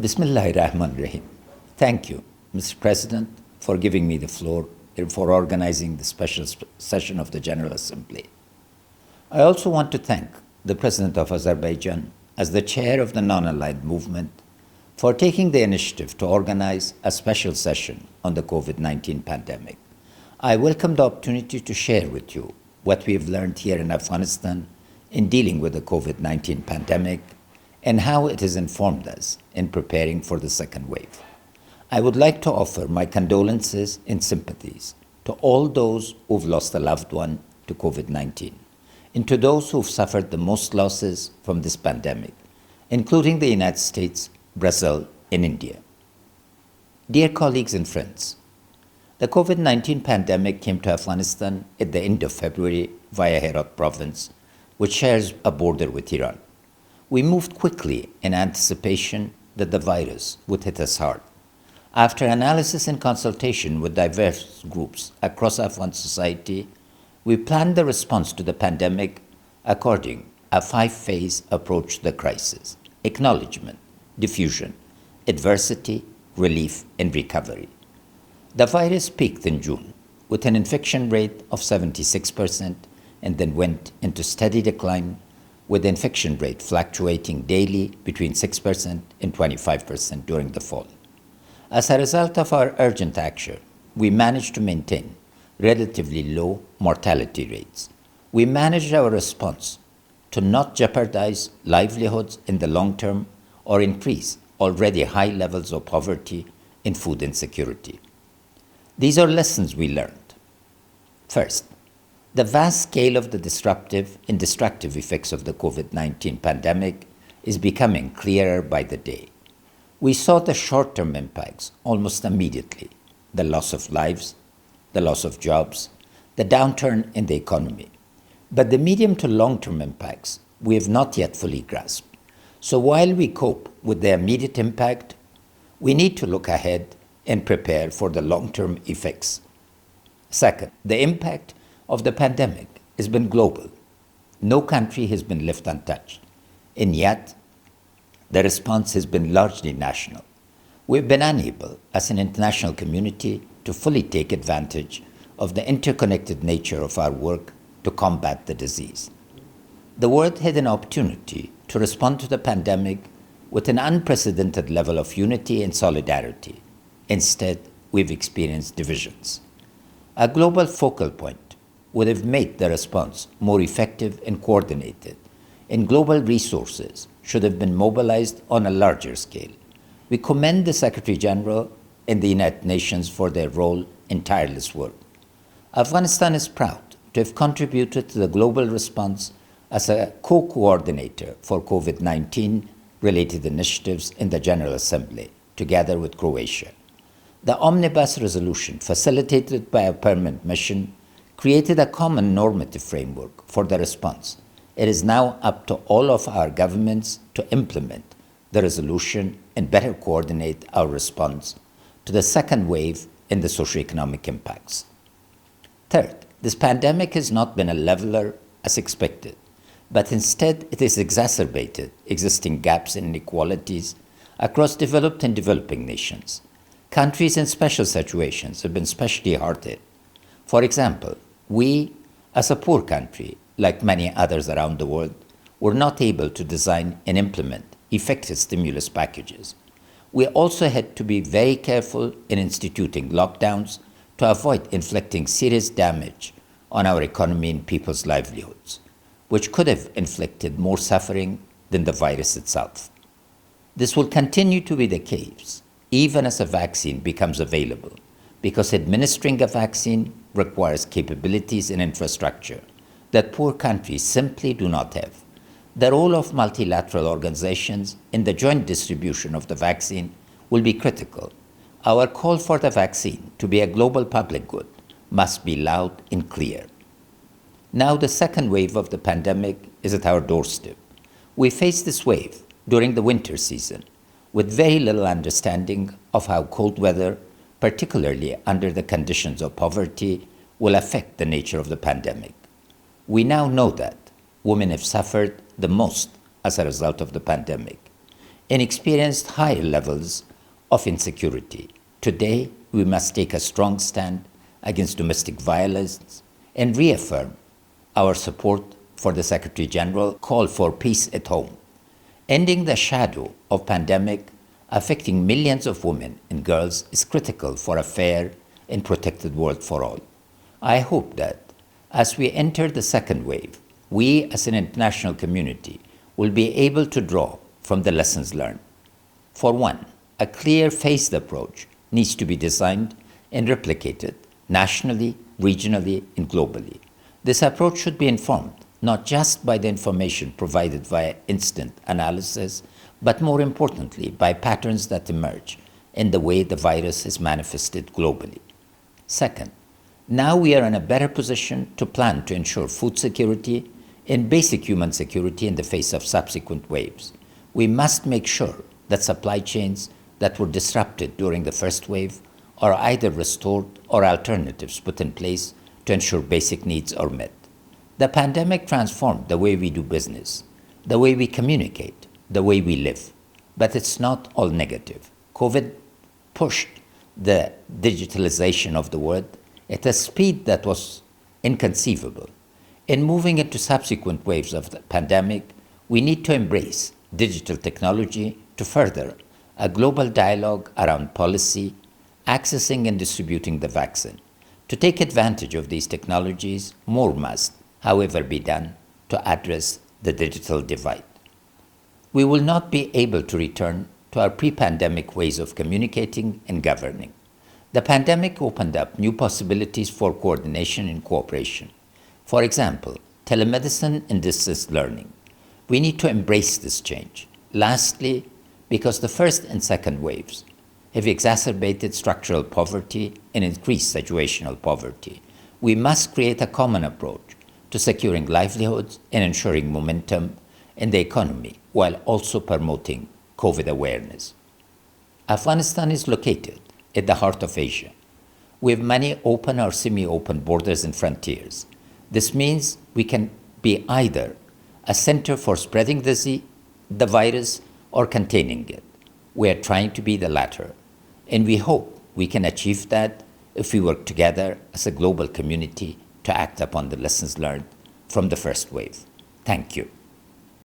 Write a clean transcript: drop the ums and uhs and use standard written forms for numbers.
Bismillahirrahmanirrahim. Thank you, Mr. President, for giving me the floor and for organizing the special session of the General Assembly. I also want to thank the President of Azerbaijan as the chair of the non-aligned movement for taking the initiative to organize a special session on the COVID-19 pandemic. I welcome the opportunity to share with you what we have learned here in Afghanistan in dealing with the COVID-19 pandemic and how it has informed us in preparing for the second wave. I would like to offer my condolences and sympathies to all those who've lost a loved one to COVID-19 and to those who've suffered the most losses from this pandemic, including the United States, Brazil, and India. Dear colleagues and friends, the COVID-19 pandemic came to Afghanistan at the end of February via Herat province, which shares a border with Iran. We moved quickly in anticipation that the virus would hit us hard. After analysis and consultation with diverse groups across Afghan society, we planned the response to the pandemic according a 5-phase approach to the crisis: acknowledgement, diffusion, adversity, relief, and recovery. The virus peaked in June with an infection rate of 76% and then went into steady decline, with the infection rate fluctuating daily between 6% and 25% during the fall. As a result of our urgent action, we managed to maintain relatively low mortality rates. We managed our response to not jeopardize livelihoods in the long term or increase already high levels of poverty and food insecurity. These are lessons we learned. First, the vast scale of the disruptive and destructive effects of the COVID-19 pandemic is becoming clearer by the day. We saw the short-term impacts almost immediately: the loss of lives, the loss of jobs, the downturn in the economy. But the medium to long-term impacts we have not yet fully grasped. So while we cope with the immediate impact, we need to look ahead and prepare for the long-term effects. Second, the impact of the pandemic has been global. No country has been left untouched, and yet the response has been largely national. We've been unable, as an international community, to fully take advantage of the interconnected nature of our work to combat the disease. The world had an opportunity to respond to the pandemic with an unprecedented level of unity and solidarity. Instead, we've experienced divisions. A global focal point would have made the response more effective and coordinated, and global resources should have been mobilized on a larger scale. We commend the Secretary General and the United Nations for their role in tireless work. Afghanistan is proud to have contributed to the global response as a co-coordinator for COVID-19 related initiatives in the General Assembly, together with Croatia. The omnibus resolution, facilitated by a permanent mission, created a common normative framework for the response. It is now up to all of our governments to implement the resolution and better coordinate our response to the second wave and the socioeconomic impacts. Third, this pandemic has not been a leveler as expected, but instead it has exacerbated existing gaps and inequalities across developed and developing nations. Countries in special situations have been especially hard hit. For example, we, as a poor country, like many others around the world, were not able to design and implement effective stimulus packages. We also had to be very careful in instituting lockdowns to avoid inflicting serious damage on our economy and people's livelihoods, which could have inflicted more suffering than the virus itself. This will continue to be the case even as a vaccine becomes available, because administering a vaccine requires capabilities and infrastructure that poor countries simply do not have. The role of multilateral organizations in the joint distribution of the vaccine will be critical. Our call for the vaccine to be a global public good must be loud and clear. Now the second wave of the pandemic is at our doorstep. We face this wave during the winter season with very little understanding of how cold weather, particularly under the conditions of poverty, will affect the nature of the pandemic. We now know that women have suffered the most as a result of the pandemic. and experienced higher levels of insecurity. Today, we must take a strong stand against domestic violence and reaffirm our support for the Secretary General call for peace at home. Ending the shadow of pandemic affecting millions of women and girls is critical for a fair and protected world for all. I hope that as we enter the second wave, we as an international community will be able to draw from the lessons learned. For one, a clear phased approach needs to be designed and replicated nationally, regionally, and globally. This approach should be informed not just by the information provided via instant analysis, but more importantly, by patterns that emerge in the way the virus is manifested globally. Second, now we are in a better position to plan to ensure food security and basic human security in the face of subsequent waves. We must make sure that supply chains that were disrupted during the first wave are either restored or alternatives put in place to ensure basic needs are met. The pandemic transformed the way we do business, the way we communicate, the way we live. But it's not all negative. COVID pushed the digitalization of the world at a speed that was inconceivable. In moving into subsequent waves of the pandemic, we need to embrace digital technology to further a global dialogue around policy, accessing and distributing the vaccine. To take advantage of these technologies, more must, however, be done to address the digital divide. We will not be able to return to our pre-pandemic ways of communicating and governing. The pandemic opened up new possibilities for coordination and cooperation. For example, telemedicine and distance learning. We need to embrace this change. Lastly, because the first and second waves have exacerbated structural poverty and increased situational poverty, we must create a common approach to securing livelihoods and ensuring momentum in the economy while also promoting COVID awareness. Afghanistan is located at the heart of Asia. We have many open or semi-open borders and frontiers. This means we can be either a center for spreading the virus or containing it. We are trying to be the latter, and we hope we can achieve that if we work together as a global community to act upon the lessons learned from the first wave. Thank you.